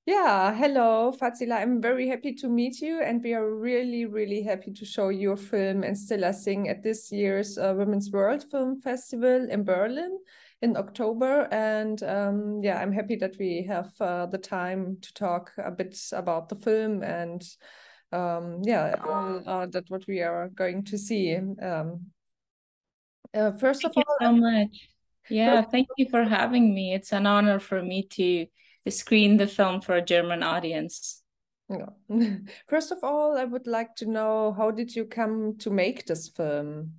Yeah, hello, Fazila. I'm very happy to meet you, and we are really, really happy to show your film and Stella Sing at this year's Women's World Film Festival in Berlin in October. And yeah, I'm happy that we have the time to talk a bit about the film and yeah, all that what we are going to see. First of Thank you all, so much. first Yeah, thank you for having me. It's an honor for me to screen the film for a German audience. Yeah. First of all, I would like to know, how did you come to make this film?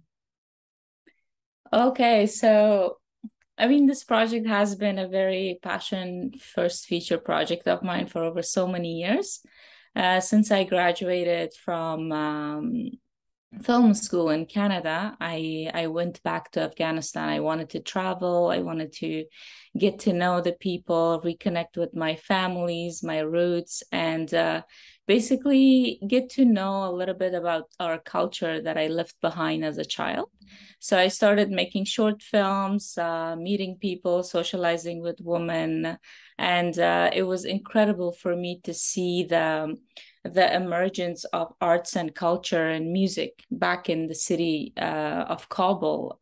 Okay, so I mean, this project has been a very passion first feature project of mine for over so many years. Since I graduated from film school in Canada, I went back to Afghanistan. I wanted to travel. I wanted to get to know the people, reconnect with my families, my roots, and basically get to know a little bit about our culture that I left behind as a child. So I started making short films, meeting people, socializing with women, and it was incredible for me to see the emergence of arts and culture and music back in the city of Kabul.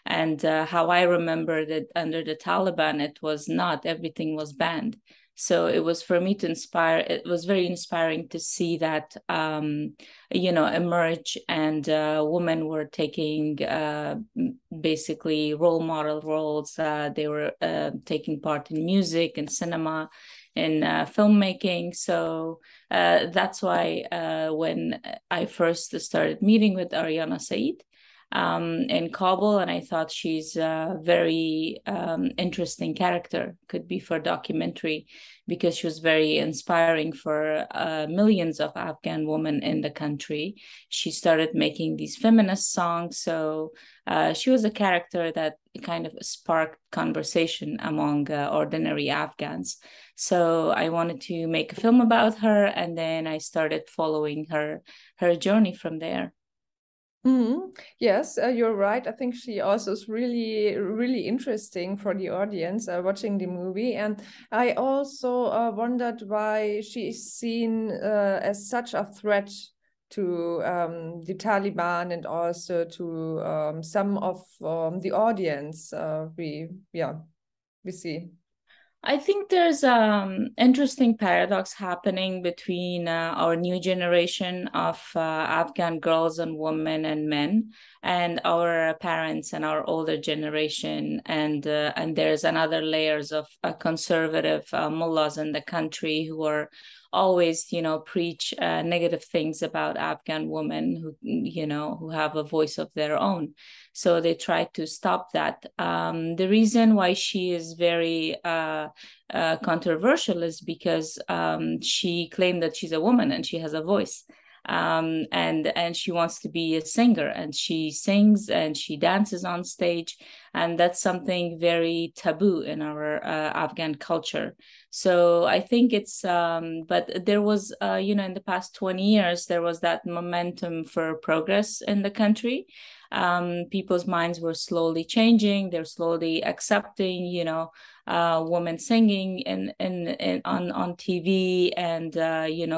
And how I remember that under the Taliban, it was not, everything was banned. So it was for me to inspire, it was very inspiring to see that, emerge, and women were taking basically role model roles. They were taking part in music and cinema in filmmaking. So that's why when I first started meeting with Ariana Said in Kabul, and I thought she's a very interesting character, could be for documentary, because she was very inspiring for millions of Afghan women in the country. She started making these feminist songs, so she was a character that kind of sparked conversation among ordinary Afghans. So I wanted to make a film about her, and then I started following her journey from there. Yes, you're right. I think she also is really, really interesting for the audience watching the movie. And I also wondered why she is seen as such a threat to the Taliban and also to some of the audience. Yeah, we see. I think there's interesting paradox happening between our new generation of Afghan girls and women and men, and our parents and our older generation, and there's another layers of conservative mullahs in the country who are always, preach negative things about Afghan women who have a voice of their own. So they try to stop that. The reason why she is very controversial is because she claimed that she's a woman and she has a voice. And she wants to be a singer, and she sings and she dances on stage, and that's something very taboo in our Afghan culture. So I think it's but there was in the past 20 years there was that momentum for progress in the country. People's minds were slowly changing, they're slowly accepting women singing in on TV, and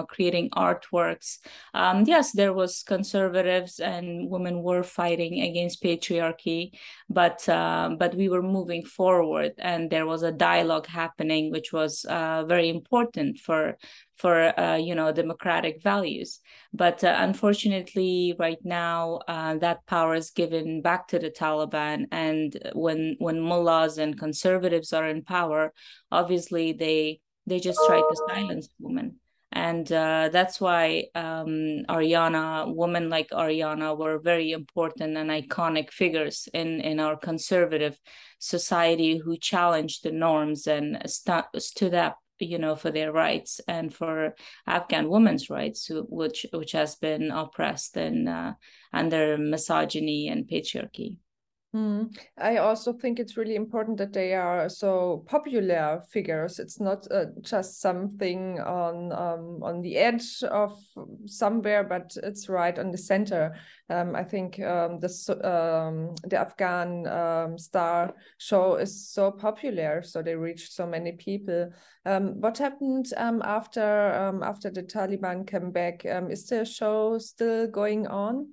creating artworks. Yes, there was conservatives and women were fighting against patriarchy, but we were moving forward, and there was a dialogue happening, which was very important for democratic values. But unfortunately, right now, that power is given back to the Taliban, and when mullahs and conservatives are in power, obviously they just try to silence women. And that's why women like Ariana were very important and iconic figures in our conservative society, who challenged the norms and stood up, for their rights and for Afghan women's rights, which has been oppressed and under misogyny and patriarchy. I also think it's really important that they are so popular figures. It's not just something on the edge of somewhere, but it's right on the center. I think the Afghan Star show is so popular, so they reached so many people. What happened after the Taliban came back? Is the show still going on?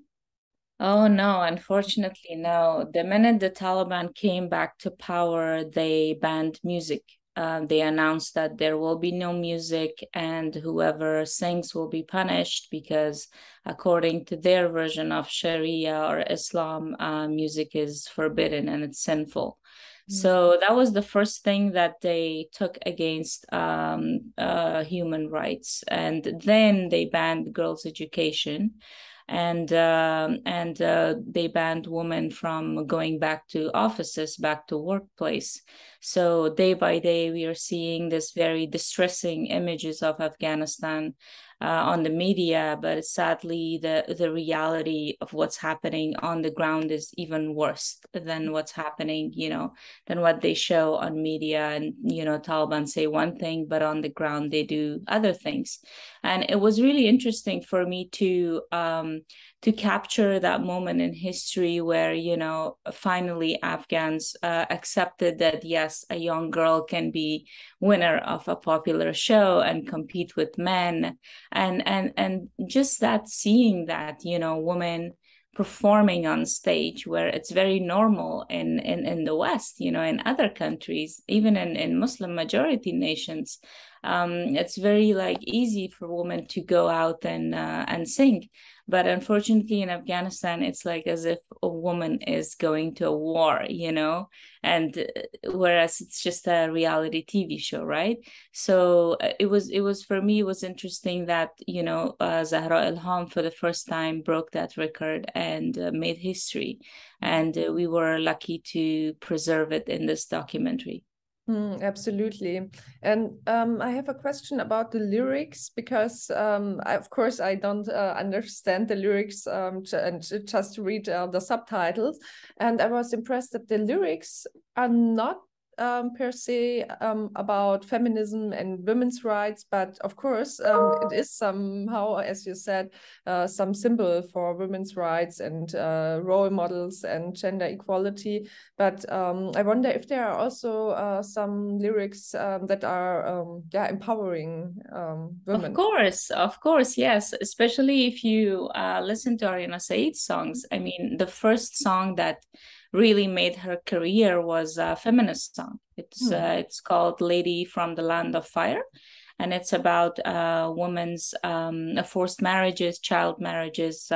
Oh no, unfortunately, no. The minute the Taliban came back to power, they banned music. They announced that there will be no music and whoever sings will be punished because, according to their version of Sharia or Islam, music is forbidden and it's sinful. So that was the first thing that they took against human rights. And then they banned girls' education and they banned women from going back to offices, back to workplace. So day by day, we are seeing this very distressing images of Afghanistan on the media, but sadly, the reality of what's happening on the ground is even worse than what's happening, than what they show on media. And, Taliban say one thing, but on the ground, they do other things. And it was really interesting for me to capture that moment in history where, finally Afghans accepted that, yes, a young girl can be winner of a popular show and compete with men. And just that, seeing that, women performing on stage where it's very normal in the West, in other countries, even in Muslim majority nations, it's very easy for women to go out and sing. But unfortunately, in Afghanistan, it's like as if a woman is going to a war, and whereas it's just a reality TV show, right? So it was for me, it was interesting that, Zahra Ilham for the first time broke that record and made history. And we were lucky to preserve it in this documentary. Absolutely. And I have a question about the lyrics because, of course, I don't understand the lyrics and just read the subtitles. And I was impressed that the lyrics are not per se about feminism and women's rights, but of course it is somehow, as you said, some symbol for women's rights and role models and gender equality. But I wonder if there are also some lyrics that are empowering women. Of course, yes. Especially if you listen to Ariana Said's songs. I mean, the first song that really made her career was a feminist song. It's called "Lady from the Land of Fire," and it's about women's forced marriages, child marriages,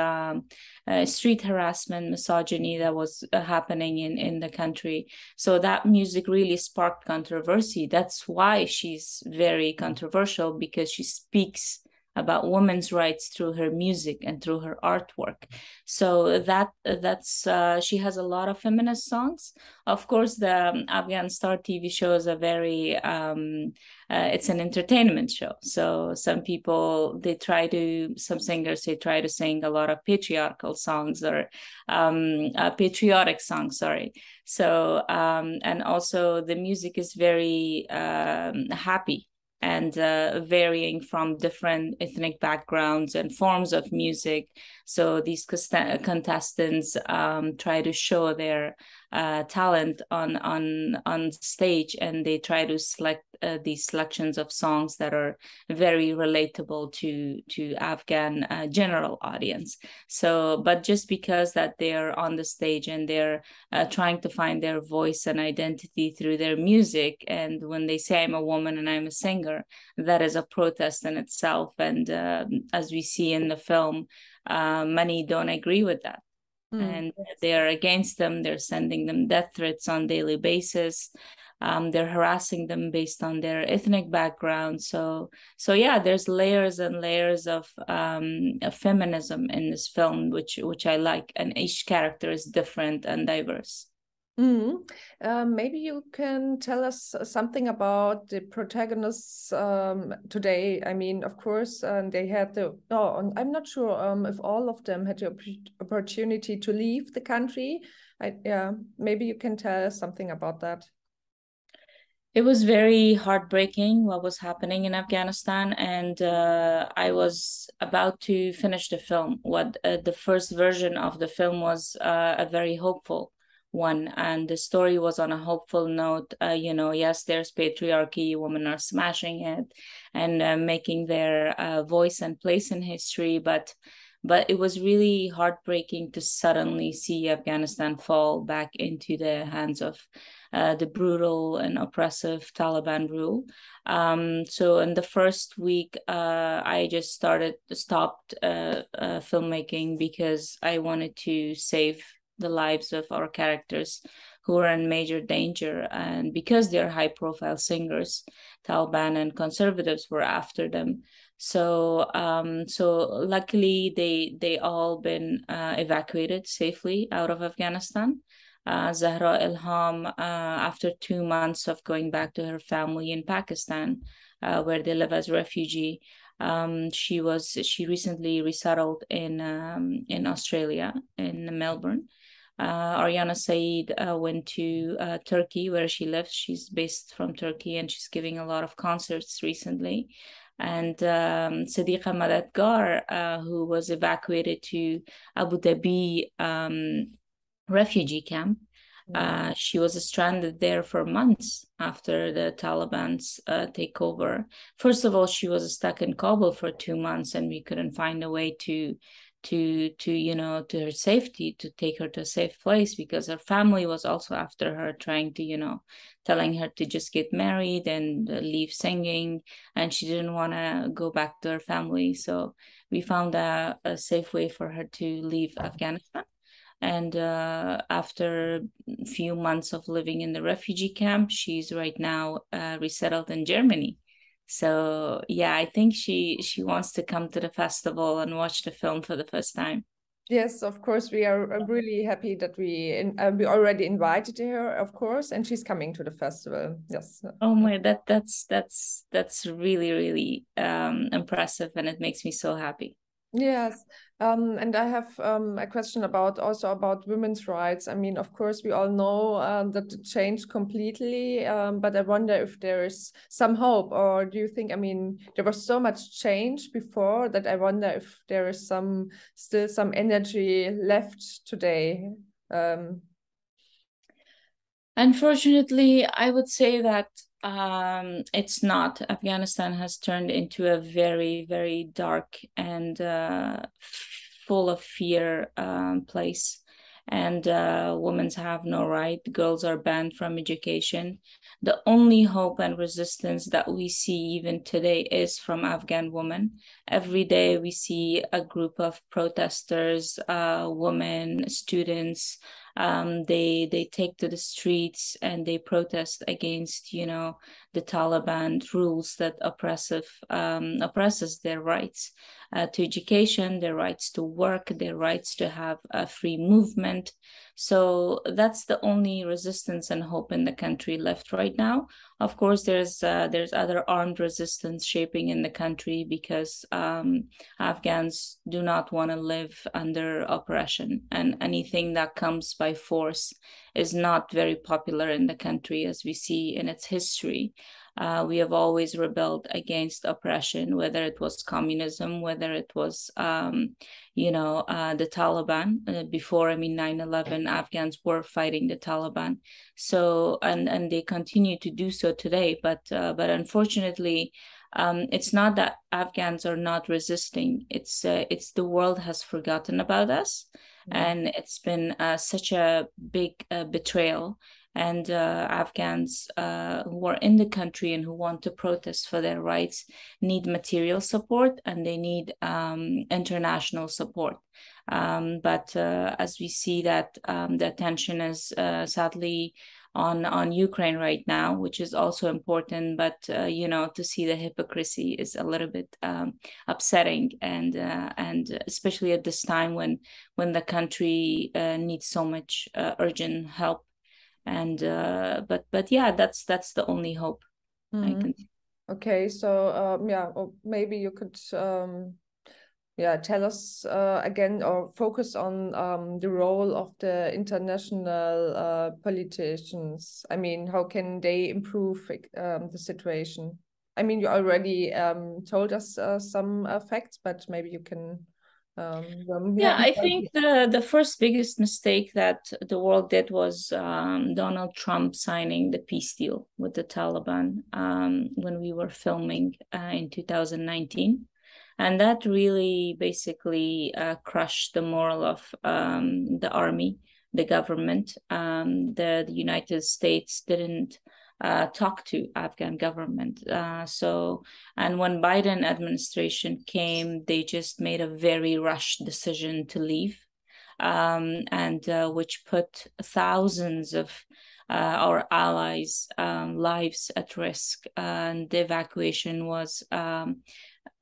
street harassment, misogyny that was happening in the country. So that music really sparked controversy. That's why she's very controversial, because she speaks about women's rights through her music and through her artwork. So that's she has a lot of feminist songs. Of course, the Afghan Star TV show is a very it's an entertainment show. So some singers, they try to sing a lot of patriarchal songs or patriotic songs, sorry. So and also the music is very happy and varying from different ethnic backgrounds and forms of music. So these contestants try to show their talent on stage, and they try to select these selections of songs that are very relatable to Afghan general audience. So, but just because that they're on the stage and they're trying to find their voice and identity through their music, and when they say I'm a woman and I'm a singer, that is a protest in itself. And as we see in the film, many don't agree with that. And they're against them. They're sending them death threats on a daily basis. They're harassing them based on their ethnic background. So yeah, there's layers and layers of feminism in this film, which I like, and each character is different and diverse. Maybe you can tell us something about the protagonists today. I mean, of course, they had I'm not sure if all of them had the opportunity to leave the country, Yeah, maybe you can tell us something about that. It was very heartbreaking what was happening in Afghanistan, and I was about to finish the film. The first version of the film was a very hopeful one, and the story was on a hopeful note. Yes, there's patriarchy, women are smashing it and making their voice and place in history, but it was really heartbreaking to suddenly see Afghanistan fall back into the hands of the brutal and oppressive Taliban rule. So in the first week, I just stopped filmmaking because I wanted to save the lives of our characters who were in major danger. And because they're high-profile singers, Taliban and conservatives were after them. So luckily they all been evacuated safely out of Afghanistan. Zahra Ilham, after 2 months of going back to her family in Pakistan, where they live as refugee, she recently resettled in Australia, in Melbourne. Ariana Saeed went to Turkey, where she lives. She's based from Turkey, and she's giving a lot of concerts recently. And Sadiqa Madadgar, who was evacuated to Abu Dhabi refugee camp. She was stranded there for months after the Taliban's takeover. First of all, she was stuck in Kabul for 2 months, and we couldn't find a way to her safety, to take her to a safe place, because her family was also after her, trying to, telling her to just get married and leave singing, and she didn't want to go back to her family. So we found a safe way for her to leave Afghanistan. And after a few months of living in the refugee camp, she's right now resettled in Germany. So yeah, I think she wants to come to the festival and watch the film for the first time. Yes, of course, we are really happy that we already invited her, of course, and she's coming to the festival. Yes. Oh my, that's really, really impressive, and it makes me so happy. Yes, and I have a question about women's rights. I mean, of course, we all know that it changed completely, but I wonder if there is some hope, or do you think, I mean, there was so much change before that I wonder if there is still some energy left today. Unfortunately, I would say that it's not. Afghanistan has turned into a very, very dark and full of fear place. And women have no right. Girls are banned from education. The only hope and resistance that we see even today is from Afghan women. Every day we see a group of protesters, women, students. They take to the streets and they protest against, the Taliban rules that oppresses their rights to education, their rights to work, their rights to have a free movement. So that's the only resistance and hope in the country left right now. Of course, there's other armed resistance shaping in the country, because Afghans do not want to live under oppression, and anything that comes by force is not very popular in the country, as we see in its history. We have always rebelled against oppression, whether it was communism, whether it was, the Taliban. Before, 9/11, Afghans were fighting the Taliban. So, and they continue to do so today. But unfortunately, it's not that Afghans are not resisting. It's the world has forgotten about us, and it's been such a big betrayal. And Afghans who are in the country and who want to protest for their rights need material support, and they need international support. But as we see that the attention is sadly on Ukraine right now, which is also important, but to see the hypocrisy is a little bit upsetting, and especially at this time when the country needs so much urgent help. And but yeah, that's the only hope I can see. Okay, so yeah, or maybe you could tell us again, or focus on the role of the international politicians. I mean, how can they improve the situation? I mean, you already told us some facts, but maybe you can. I think the first biggest mistake that the world did was Donald Trump signing the peace deal with the Taliban when we were filming in 2019. And that really basically crushed the morale of the army, the government. The United States didn't talk to Afghan government. And when Biden administration came, they just made a very rushed decision to leave, and which put thousands of our allies' lives at risk. And the evacuation was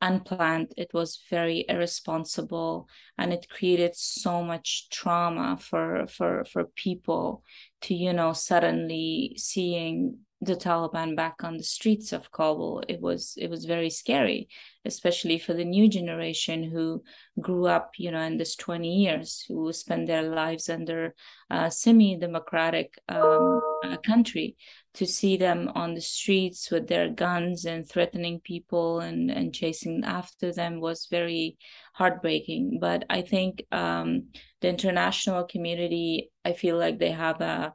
unplanned. It was very irresponsible, and it created so much trauma for people to, suddenly seeing the Taliban back on the streets of Kabul. It was very scary, especially for the new generation who grew up, in this 20 years, who spent their lives under a semi-democratic country. To see them on the streets with their guns and threatening people and chasing after them was very heartbreaking. But I think the international community, I feel like they have a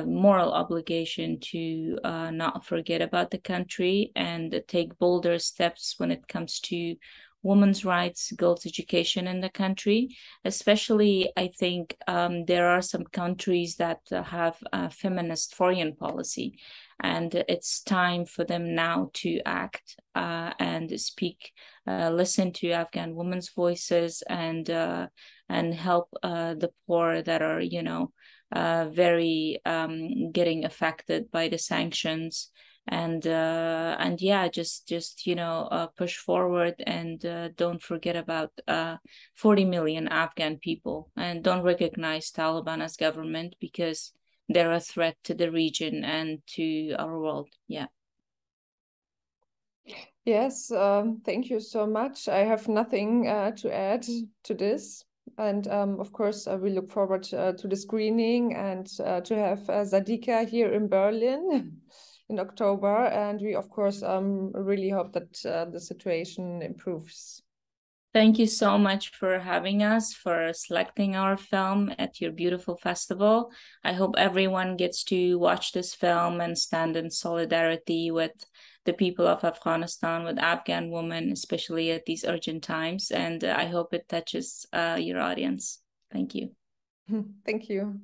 moral obligation to not forget about the country and take bolder steps when it comes to women's rights, girls' education in the country. Especially, I think there are some countries that have a feminist foreign policy, and it's time for them now to act and speak, listen to Afghan women's voices, and help the poor that are, very getting affected by the sanctions. And just push forward, and don't forget about 40 million Afghan people, and don't recognize Taliban as government, because they're a threat to the region and to our world. Yes, thank you so much. I have nothing to add to this. And of course, we look forward to the screening and to have Sadiqa here in Berlin in October. And we, of course, really hope that the situation improves. Thank you so much for having us, for selecting our film at your beautiful festival. I hope everyone gets to watch this film and stand in solidarity with the people of Afghanistan, with Afghan women, especially at these urgent times. And I hope it touches your audience. Thank you. Thank you.